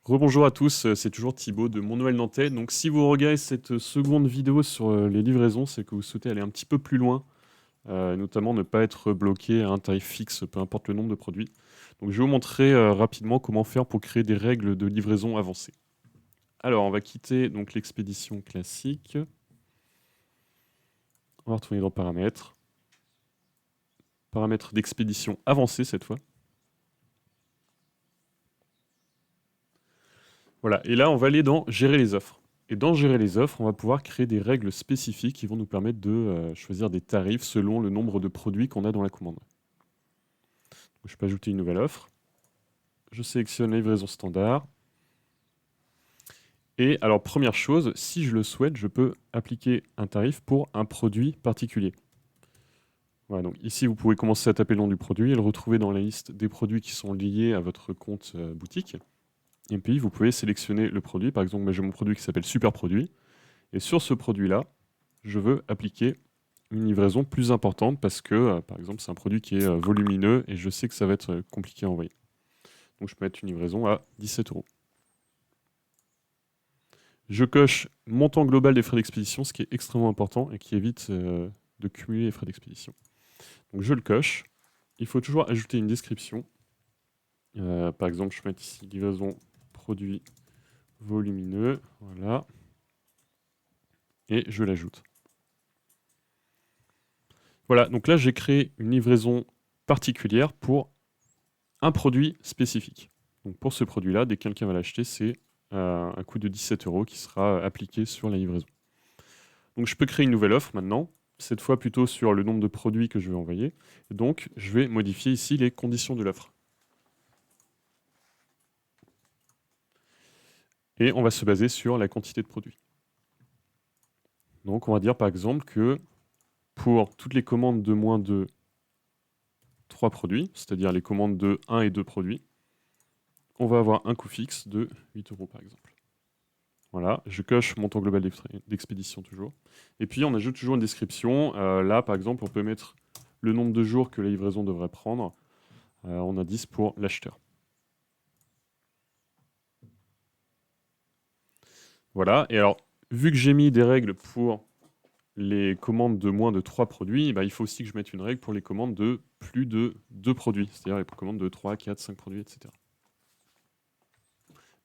Rebonjour à tous, c'est toujours Thibaut de Mon Noël Nantais. Donc si vous regardez cette seconde vidéo sur les livraisons, c'est que vous souhaitez aller un petit peu plus loin, notamment ne pas être bloqué à un tarif fixe, peu importe le nombre de produits. Donc je vais vous montrer rapidement comment faire pour créer des règles de livraison avancées. Alors on va quitter donc l'expédition classique. On va retourner dans Paramètres. Paramètres d'expédition avancée cette fois. Voilà, et là on va aller dans Gérer les offres. Et dans Gérer les offres, on va pouvoir créer des règles spécifiques qui vont nous permettre de choisir des tarifs selon le nombre de produits qu'on a dans la commande. Donc, je peux ajouter une nouvelle offre. Je sélectionne la livraison standard. Et alors, première chose, si je le souhaite, je peux appliquer un tarif pour un produit particulier. Voilà, donc ici, vous pouvez commencer à taper le nom du produit et le retrouver dans la liste des produits qui sont liés à votre compte boutique. Et puis, vous pouvez sélectionner le produit. Par exemple, j'ai mon produit qui s'appelle Super Produit. Et sur ce produit-là, je veux appliquer une livraison plus importante parce que, par exemple, c'est un produit qui est volumineux et je sais que ça va être compliqué à envoyer. Donc, je peux mettre une livraison à 17 €. Je coche montant global des frais d'expédition, ce qui est extrêmement important et qui évite de cumuler les frais d'expédition. Donc, je le coche. Il faut toujours ajouter une description. Par exemple, je peux mettre ici livraison produit volumineux. Voilà. Et je l'ajoute. Voilà, donc là, j'ai créé une livraison particulière pour un produit spécifique. Donc pour ce produit-là, dès que quelqu'un va l'acheter, c'est un coût de 17 € qui sera appliqué sur la livraison. Donc je peux créer une nouvelle offre maintenant, cette fois plutôt sur le nombre de produits que je vais envoyer. Et donc je vais modifier ici les conditions de l'offre. Et on va se baser sur la quantité de produits. Donc on va dire par exemple que pour toutes les commandes de moins de 3 produits, c'est-à-dire les commandes de 1 et 2 produits, on va avoir un coût fixe de 8 € par exemple. Voilà, je coche montant global d'expédition toujours. Et puis on ajoute toujours une description. Là, par exemple, on peut mettre le nombre de jours que la livraison devrait prendre. On a 10 pour l'acheteur. Voilà, et alors, vu que j'ai mis des règles pour les commandes de moins de 3 produits, bah, il faut aussi que je mette une règle pour les commandes de plus de 2 produits, c'est-à-dire les commandes de 3, 4, 5 produits, etc.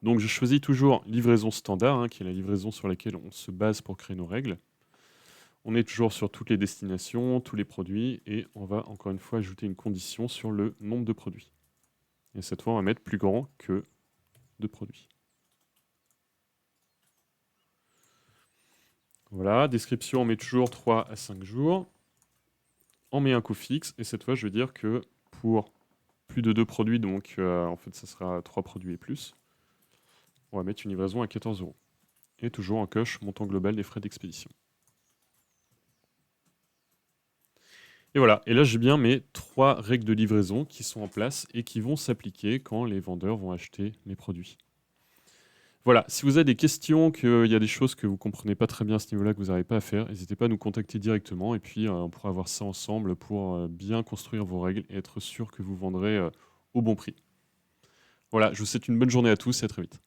Donc je choisis toujours livraison standard, hein, qui est la livraison sur laquelle on se base pour créer nos règles. On est toujours sur toutes les destinations, tous les produits, et on va encore une fois ajouter une condition sur le nombre de produits. Et cette fois, on va mettre plus grand que de produits. Voilà, description, on met toujours 3 à 5 jours. On met un coût fixe, et cette fois, je veux dire que pour plus de 2 produits, donc en fait, ça sera 3 produits et plus, on va mettre une livraison à 14 €. Et toujours en coche montant global des frais d'expédition. Et voilà, et là j'ai bien mes 3 règles de livraison qui sont en place et qui vont s'appliquer quand les vendeurs vont acheter mes produits. Voilà, si vous avez des questions, qu'il y a des choses que vous ne comprenez pas très bien à ce niveau-là, que vous n'arrivez pas à faire, n'hésitez pas à nous contacter directement et puis on pourra voir ça ensemble pour bien construire vos règles et être sûr que vous vendrez au bon prix. Voilà, je vous souhaite une bonne journée à tous et à très vite.